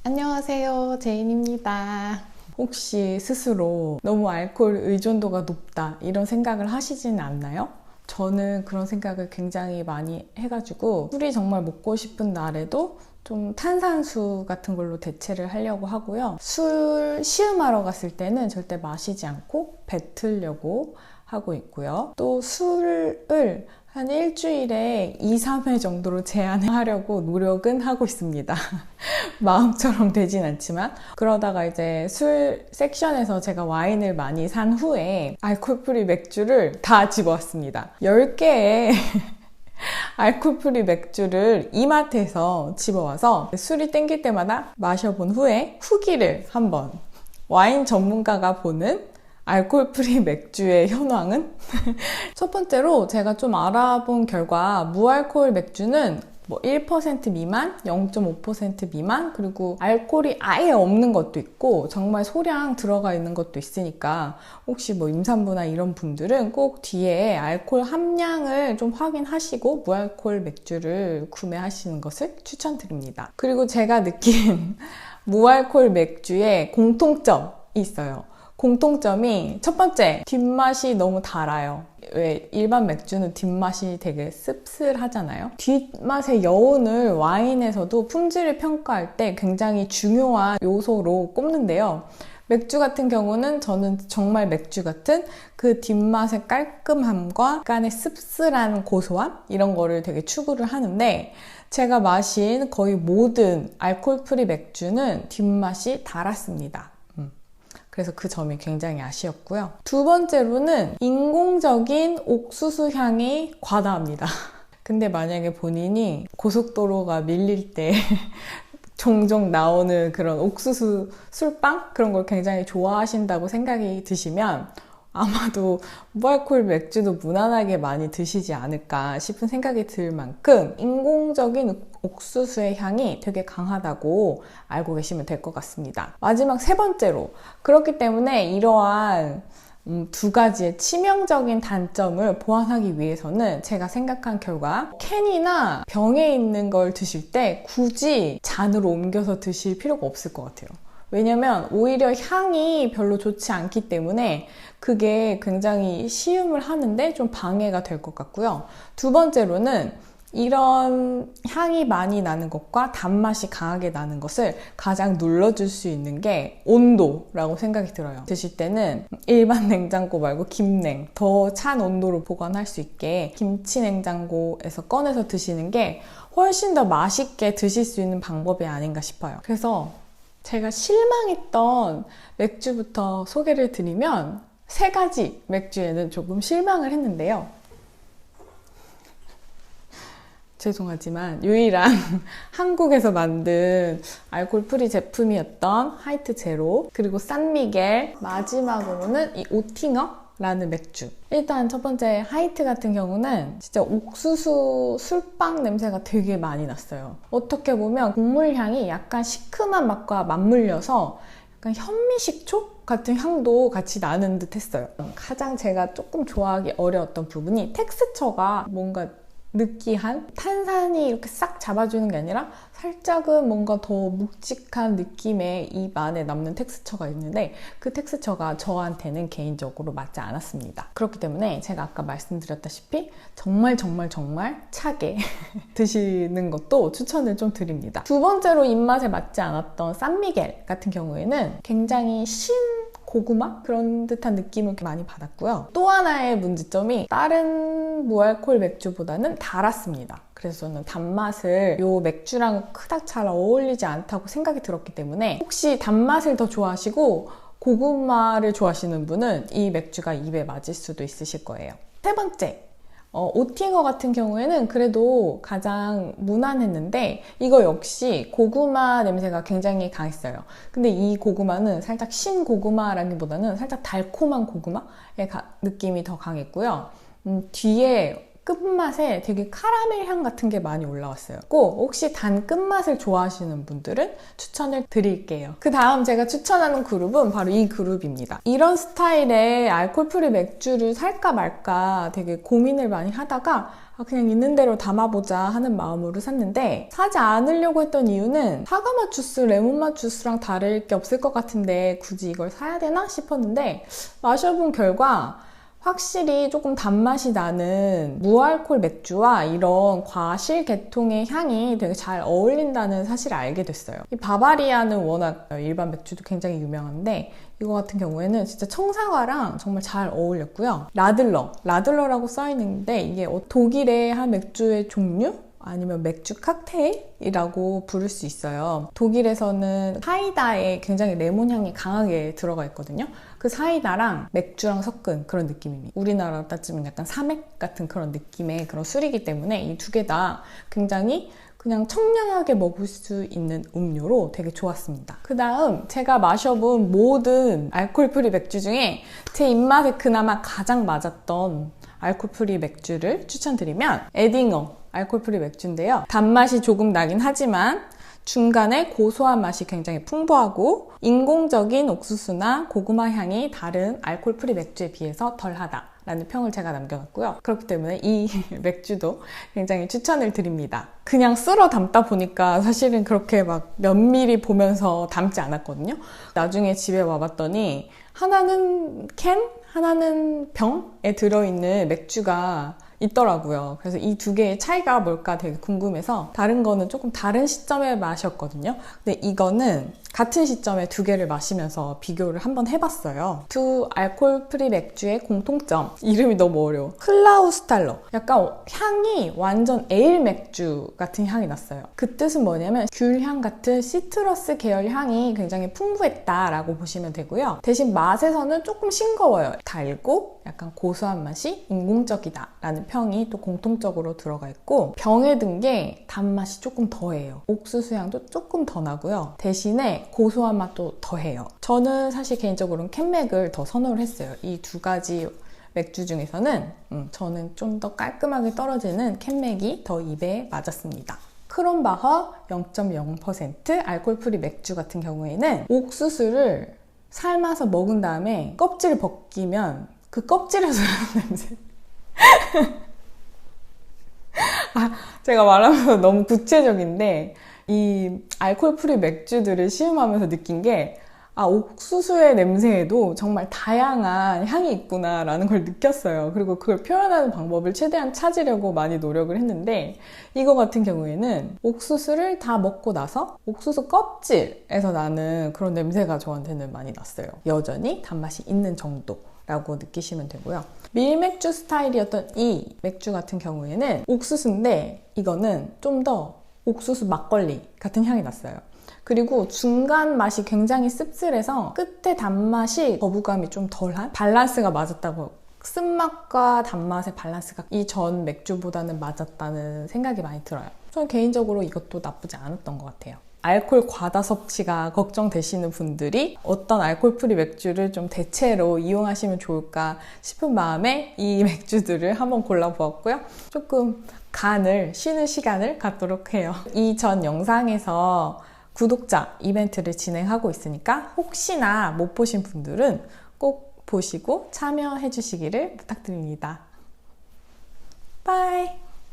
안녕하세요, 제인입니다. 혹시 스스로 너무 알코올 의존도가 높다 이런 생각을 하시진 않나요? 저는 그런 생각을 굉장히 많이 해가지고 술이 정말 먹고 싶은 날에도 좀 탄산수 같은 걸로 대체를 하려고 하고요. 술 시음하러 갔을 때는 절대 마시지 않고 뱉으려고 하고 있고요. 또 술을 한 일주일에 2, 3회 정도로 제한하려고 노력은 하고 있습니다. 마음처럼 되진 않지만 그러다가 이제 술 섹션에서 제가 와인을 많이 산 후에 알코올 프리 맥주를 다 집어왔습니다. 10개의 알코올 프리 맥주를 이마트에서 집어와서 술이 땡길 때마다 마셔본 후에 후기를 한번 와인 전문가가 보는 알코올 프리 맥주의 현황은? 첫 번째로 제가 좀 알아본 결과 무알코올 맥주는 뭐 1% 미만, 0.5% 미만, 그리고 알코올이 아예 없는 것도 있고 정말 소량 들어가 있는 것도 있으니까 혹시 뭐 임산부나 이런 분들은 꼭 뒤에 알코올 함량을 좀 확인하시고 무알코올 맥주를 구매하시는 것을 추천드립니다. 그리고 제가 느낀 무알코올 맥주의 공통점이 있어요. 공통점이 첫 번째, 뒷맛이 너무 달아요. 왜 일반 맥주는 뒷맛이 되게 씁쓸하잖아요. 뒷맛의 여운을 와인에서도 품질을 평가할 때 굉장히 중요한 요소로 꼽는데요. 맥주 같은 경우는 저는 정말 맥주 같은 그 뒷맛의 깔끔함과 약간의 씁쓸한 고소함 이런 거를 되게 추구를 하는데 제가 마신 거의 모든 알코올 프리 맥주는 뒷맛이 달았습니다. 그래서 그 점이 굉장히 아쉬웠고요. 두 번째로는 인공적인 옥수수 향이 과다합니다. 근데 만약에 본인이 고속도로가 밀릴 때 종종 나오는 그런 옥수수 술빵? 그런 걸 굉장히 좋아하신다고 생각이 드시면 아마도 무알코올 맥주도 무난하게 많이 드시지 않을까 싶은 생각이 들 만큼 인공적인 옥수수의 향이 되게 강하다고 알고 계시면 될 것 같습니다. 마지막 세 번째로, 그렇기 때문에 이러한 두 가지의 치명적인 단점을 보완하기 위해서는 제가 생각한 결과 캔이나 병에 있는 걸 드실 때 굳이 잔으로 옮겨서 드실 필요가 없을 것 같아요. 왜냐면 오히려 향이 별로 좋지 않기 때문에 그게 굉장히 시음을 하는데 좀 방해가 될 것 같고요. 두 번째로는 이런 향이 많이 나는 것과 단맛이 강하게 나는 것을 가장 눌러줄 수 있는 게 온도라고 생각이 들어요. 드실 때는 일반 냉장고 말고 김냉, 더 찬 온도로 보관할 수 있게 김치 냉장고에서 꺼내서 드시는 게 훨씬 더 맛있게 드실 수 있는 방법이 아닌가 싶어요. 그래서 제가 실망했던 맥주부터 소개를 드리면 세 가지 맥주에는 조금 실망을 했는데요. 죄송하지만 유일한 한국에서 만든 알코올 프리 제품이었던 화이트 제로, 그리고 산미겔, 마지막으로는 이 오팅어라는 맥주. 일단 첫 번째 하이트 같은 경우는 진짜 옥수수 술빵 냄새가 되게 많이 났어요. 어떻게 보면 곡물 향이 약간 시큼한 맛과 맞물려서 약간 현미식초 같은 향도 같이 나는 듯 했어요. 가장 제가 조금 좋아하기 어려웠던 부분이 텍스처가 뭔가 느끼한 탄산이 이렇게 싹 잡아주는 게 아니라 살짝은 뭔가 더 묵직한 느낌의 입 안에 남는 텍스처가 있는데 그 텍스처가 저한테는 개인적으로 맞지 않았습니다. 그렇기 때문에 제가 아까 말씀드렸다시피 정말 차게 드시는 것도 추천을 좀 드립니다. 두 번째로 입맛에 맞지 않았던 산미겔 같은 경우에는 굉장히 고구마? 그런 듯한 느낌을 많이 받았고요. 또 하나의 문제점이 다른 무알콜 맥주보다는 달았습니다. 그래서 저는 단맛을 이 맥주랑 그닥 잘 어울리지 않다고 생각이 들었기 때문에 혹시 단맛을 더 좋아하시고 고구마를 좋아하시는 분은 이 맥주가 입에 맞을 수도 있으실 거예요. 세 번째, 오팅어 같은 경우에는 그래도 가장 무난했는데 이거 역시 고구마 냄새가 굉장히 강했어요. 근데 이 고구마는 살짝 신 고구마라기보다는 살짝 달콤한 고구마의 느낌이 더 강했고요. 뒤에 끝맛에 되게 카라멜 향 같은 게 많이 올라왔어요. 꼭 혹시 단 끝맛을 좋아하시는 분들은 추천을 드릴게요. 그 다음 제가 추천하는 그룹은 바로 이 그룹입니다. 이런 스타일의 알코올 프리 맥주를 살까 말까 되게 고민을 많이 하다가 그냥 있는 대로 담아보자 하는 마음으로 샀는데, 사지 않으려고 했던 이유는 사과맛 주스, 레몬맛 주스랑 다를 게 없을 것 같은데 굳이 이걸 사야 되나 싶었는데, 마셔본 결과 확실히 조금 단맛이 나는 무알콜 맥주와 이런 과실 계통의 향이 되게 잘 어울린다는 사실을 알게 됐어요. 이 바바리아는 워낙 일반 맥주도 굉장히 유명한데, 이거 같은 경우에는 진짜 청사과랑 정말 잘 어울렸고요. 라들러라고 써있는데, 이게 독일의 한 맥주의 종류? 아니면 맥주 칵테일이라고 부를 수 있어요. 독일에서는 사이다에 굉장히 레몬 향이 강하게 들어가 있거든요. 그 사이다랑 맥주랑 섞은 그런 느낌입니다. 우리나라로 따지면 약간 사맥 같은 그런 느낌의 그런 술이기 때문에 이 두 개 다 굉장히 그냥 청량하게 먹을 수 있는 음료로 되게 좋았습니다. 그 다음 제가 마셔본 모든 알코올 프리 맥주 중에 제 입맛에 그나마 가장 맞았던 알코올 프리 맥주를 추천드리면 에딩어 알코올 프리 맥주인데요. 단맛이 조금 나긴 하지만 중간에 고소한 맛이 굉장히 풍부하고 인공적인 옥수수나 고구마 향이 다른 알코올 프리 맥주에 비해서 덜하다 라는 평을 제가 남겨놨고요. 그렇기 때문에 이 맥주도 굉장히 추천을 드립니다. 그냥 쓸어 담다 보니까 사실은 그렇게 막 면밀히 보면서 담지 않았거든요. 나중에 집에 와봤더니 하나는 캔, 하나는 병에 들어있는 맥주가 있더라고요. 그래서 이 두 개의 차이가 뭘까 되게 궁금해서 다른 거는 조금 다른 시점에 마셨거든요. 근데 이거는 같은 시점에 두 개를 마시면서 비교를 한번 해봤어요. 두 알코올 프리 맥주의 공통점, 이름이 너무 어려워. 클라우스탈러. 약간 향이 완전 에일 맥주 같은 향이 났어요. 그 뜻은 뭐냐면 귤향 같은 시트러스 계열 향이 굉장히 풍부했다라고 보시면 되고요. 대신 맛에서는 조금 싱거워요. 달고 약간 고소한 맛이 인공적이다 라는 평이 또 공통적으로 들어가 있고, 병에 든 게 단맛이 조금 더해요. 옥수수 향도 조금 더 나고요. 대신에 고소한 맛도 더해요. 저는 사실 개인적으로는 캔맥을 더 선호를 했어요. 이 두 가지 맥주 중에서는 저는 좀 더 깔끔하게 떨어지는 캔맥이 더 입에 맞았습니다. 크론바허 0.0% 알코올 프리 맥주 같은 경우에는 옥수수를 삶아서 먹은 다음에 껍질을 벗기면 그 껍질에서 나는 냄새. 제가 말하면서 너무 구체적인데, 이 알코올 프리 맥주들을 시음하면서 느낀 게, 옥수수의 냄새에도 정말 다양한 향이 있구나 라는 걸 느꼈어요. 그리고 그걸 표현하는 방법을 최대한 찾으려고 많이 노력을 했는데, 이거 같은 경우에는 옥수수를 다 먹고 나서 옥수수 껍질에서 나는 그런 냄새가 저한테는 많이 났어요. 여전히 단맛이 있는 정도 라고 느끼시면 되고요. 밀맥주 스타일이었던 이 맥주 같은 경우에는 옥수수인데, 이거는 좀 더 옥수수 막걸리 같은 향이 났어요. 그리고 중간 맛이 굉장히 씁쓸해서 끝에 단맛이 거부감이 좀 덜한, 밸런스가 맞았다고, 쓴맛과 단맛의 밸런스가 이 전 맥주보다는 맞았다는 생각이 많이 들어요. 저는 개인적으로 이것도 나쁘지 않았던 것 같아요. 알코올 과다 섭취가 걱정되시는 분들이 어떤 알코올 프리 맥주를 좀 대체로 이용하시면 좋을까 싶은 마음에 이 맥주들을 한번 골라보았고요. 조금 간을 쉬는 시간을 갖도록 해요. 이 전 영상에서 구독자 이벤트를 진행하고 있으니까 혹시나 못 보신 분들은 꼭 보시고 참여해 주시기를 부탁드립니다. 바이!